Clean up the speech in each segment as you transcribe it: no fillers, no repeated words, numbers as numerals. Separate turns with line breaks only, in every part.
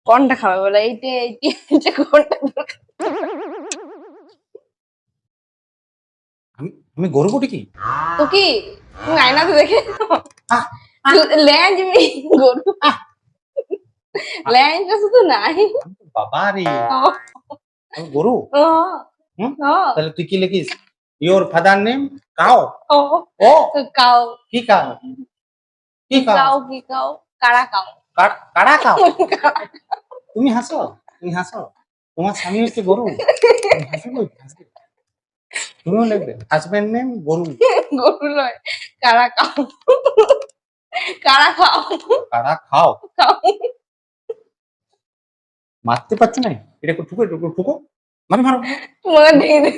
কোনটা খাবে বলে? এইটা এইটা এইটা কোনটা?
আমি গরু বটি কি?
তো কি তুমি আয়নাতে দেখে
আহ,
ল্যাঞ্জ গরু ল্যাঞ্জ শুধু নাই।
বাবা রে,
ও,
আমি গরু?
ও,
হুম?
ও,
তাহলে তুই কি লিখিস? ইওর ফাদার নেম কাও।
ও,
ও
কাউ
কি কাও? কি কাও?
কাউ কি কাউ কারা কাউ
কাড়া কাও। তুমি হাসো, তুমি হাসো। তোমার স্বামী হচ্ছে গরু, তুমি হাসো কই? হাসো। তুমিও লিখবে হাজবেন্ড নেম গরু।
গরু নয়, কারা কাউ কারা খাও
কাড়া খাও।
খাও।
মারতে পারছো না? এটা একটু ঠুকো, একটু ঠুকো। মারো মারো
তোমাকে দিয়ে দে।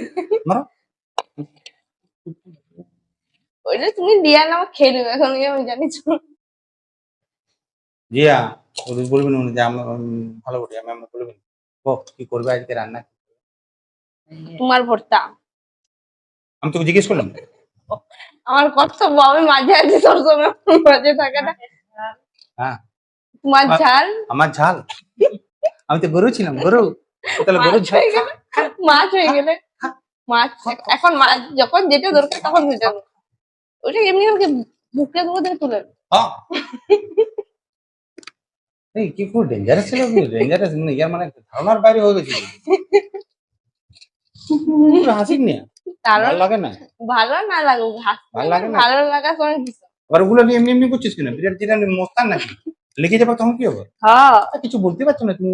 মারো।
ওইটা তুমি দিয়া না আমার খেয়ে নেবে এখন, আমি জানি তো।
জিয়া ওদের বলবেন না যে আমি ভালো করি, আমি আমরা বলবেন ও কি করবে আজকে রান্না?
তোমার ভর্তা।
আমি তোকে জিজ্ঞেস করলাম।
আমার কর্তব্য, আমি মাঝে আছি সবসময়, মাঝে থাকাটা।
হ্যাঁ
তোমার ঝাল।
আমার ঝাল। আমি তো গরু ছিলাম, গরু। তাহলে গরুর
মাছ
ঝাল
হয়ে গেলে, মাছ হয়ে গেলে মাছ। এখন মাছ যখন যেটা দরকার তখন সেটা, ওইটা এমনি আমাকে বুকে দুধে তুলে দেবে।
হ্যাঁ। এই কি খুব ডেঞ্জারাস ছিল, ডেঞ্জারাস মানে ইয়ার মানে ধারণার বাইরে হয়ে গেছিল। পুরো হাসির নিয়ে
কারণ
ভালো লাগে না,
ভালো না লাগুক,
ভালো লাগে না।
ভালো লাগা তোমার কিছু।
আবার ওগুলো নিয়ে এমনি এমনি করছিস কিনা? বিরাট যেটা মোস্তান নাকি? লিখে যাবে তখন কি হবে?
হ্যাঁ,
কিছু বলতে পারছো না তুমি,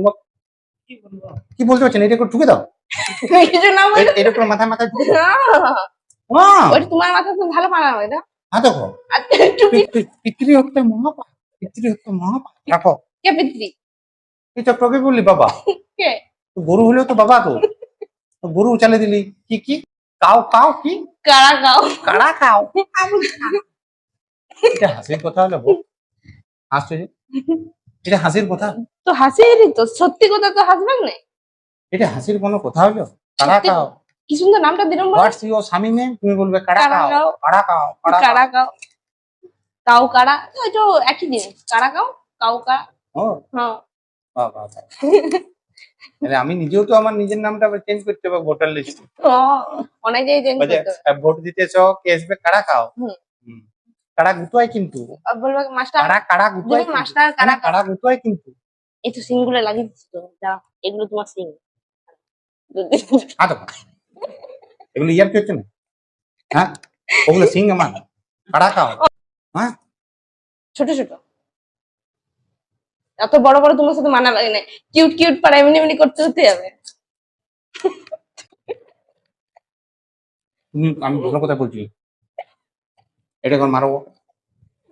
কি বলতে পারছো না? এটা করে ঠুকে দাও,
কিছু না বলে।
এটা করে মাথায় মাথায় ঠুকে দাও।
ওইটা তোমার মাথা তো ভালো বানানো এটা।
হ্যাঁ দেখো, পৃথিবী হচ্ছে মহাপাপ, পৃথিবী হচ্ছে মহাপাপ। রাখো
কে পিতৃ?
এই চক্রকে বললি বাবা,
কে?
তো গরু হলেও তো বাবা, তো তো গরু চালে দিলি কি কি কাও কাও কি
কারা কাউ।
কাড়া খাও। এটা হাসির কথা হলো বউ? হাসছো যে, এটা হাসির কথা?
তো হাসিরই তো, সত্যি কথা তো হাসবেন না।
এটা হাসির কোনো কথা হলো? কাড়া
সত্যি
খাও।
কি সুন্দর নামটা দিলাম বলো।
হোয়াটস ইওর স্বামী নেম? তুমি বলবে কাড়া
কারা
খাও,
কাউ,
কাড়া খাও, কাড়া খাও।
কারা কাউ, কাউ কারা, ওই তো একই জিনিস, কারা কাউ, কাউ কারা।
ও
হ্যাঁ।
বাহ বাহ বাহ। তাহলে আমি নিজেও তো আমার নিজের নামটা চেঞ্জ করতে হবে ভোটার লিস্টে।
ও, অনেক জায়গায় চেঞ্জ করতে হবে।
ভোট দিতে চাও কে আসবে? কাড়া খাও।
হুম।
হুম। কাড়া গুতুয়ায় কিন্তু,
আর বলবে মাস্টার,
কাড়া কাড়া গুতুয়ায় কিন্তু,
মাস্টার কারা কাউ।
কাড়া গুতুয়ায় কিন্তু।
এই তো সিং গুলো লাগিয়ে দিচ্ছি তো, যা এগুলো তোমার সিং।
আদো এগুলো ইয়ার কি হচ্ছে না? হ্যাঁ ওগুলো সিং আমার, কাড়া খাও। হ্যাঁ
ছোট ছোট, এত বড় বড় তোমার সাথে মানা লাগে না। কিউট কিউট পাড়া এমনি এমনি করতে হতে হবে।
তুমি, আমি ভালো কথা বলছি, এটা এখন মারো।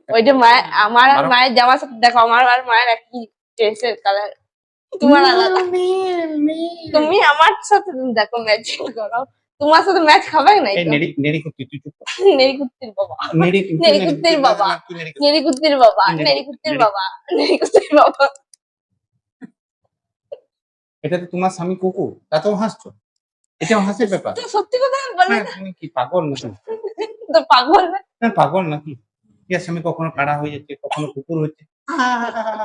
ওইটা মায়ের, আমার আর
মারো।
মায়ের জামার সাথে দেখো, আমার আর মায়ের একই ড্রেসের কালার, তোমার আলাদা। তুমি আমার সাথে দেখো ম্যাচিং করো, তোমার সাথে ম্যাচ খাবে না
এই
তো।
নেড়ি নেড়ি করতে তুই চুপ কর।
নেড়ি কুত্তির বাবা,
নেড়ি
নেড়ি কুত্তির বাবা,
কি নেড়ি করতে?
নেড়ি কুত্তির বাবা,
নেড়ি-
নেড়ি কুত্তির
নেড়ি-
বাবা, নেড়ি কুত্তির বাবা।
এটা তো তোমার স্বামী কুকুর, তাতেও হাসছো? এটাও হাসির ব্যাপার?
তো সত্যি কথা বলবে
হ্যাঁ
না,
তুমি কি পাগল নাকি?
তো পাগল না।
হ্যাঁ পাগল নাকি? ইয়ার স্বামী কখনো কাড়া হয়ে যাচ্ছে, কখনো কুকুর হচ্ছে,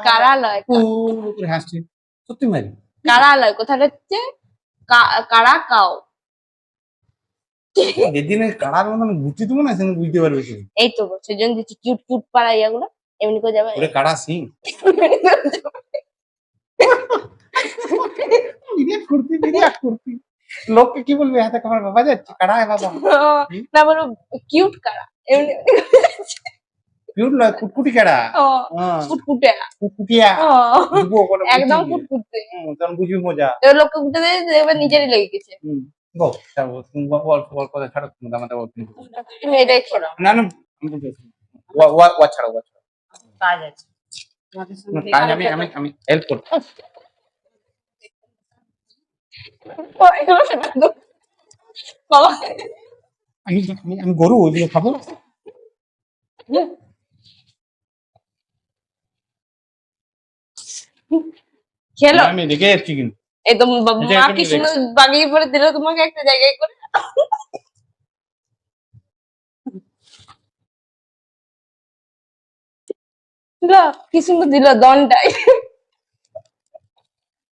কারা লয়,
কুকুর হাসছে। সত্যি মারি
কারা লয়, কোথাটা হচ্ছে কারা কাও।
যেদিনে কাড়ার মতন গুটি দেবো না সেদিন বুঝতে পারবে সে।
এই তো সেজন্য দিচ্ছি কিউট কিউট পাড়া ইয়াগুলো, এমনি করে যাবে।
ওরে কাড়া সিং। বিরাট কুর্তি, বিরাট কুর্তি। লোককে কি বলবে? হাতে কামার বাবা যাচ্ছে, কাড়া হয় বাবা।
না বলো কিউট কারা, এমনি
কিউট নয়, কুটকুটি কাড়া।
ও
হ্যাঁ
ফুটফুটে।
কুটকুটিয়া
ও
দিব ওখানে
একদম
বুঝি।
ফুটফুটে।
তখন বুঝবি মজা।
এবার লোককে উঠতে দিয়ে এবার নিজেরই লেগে গেছে।
বল ছাড়ো, তুমি অল্প অল্প কথা ছাড়ো, তুমি আমাদের বল।
তুমি এটাই ছিল।
না না আমি বলতে চাইছি। ওয়া ছাড়ো, ওয়া ছাড়ো।
কাজ আছে।
না, কাজ আমি হেল্প করতে।
বাবা
আমি গরু, ওইগুলো খাবো?
খেলো।
আমি রেখে যাচ্ছি কিন্তু।
এই তো মা
এটা
কি
তুমি
সুন্দর বাগিয়ে পরে দিল তোমাকে একটা জায়গায় করে। কি সুন্দর দিল দনটাই।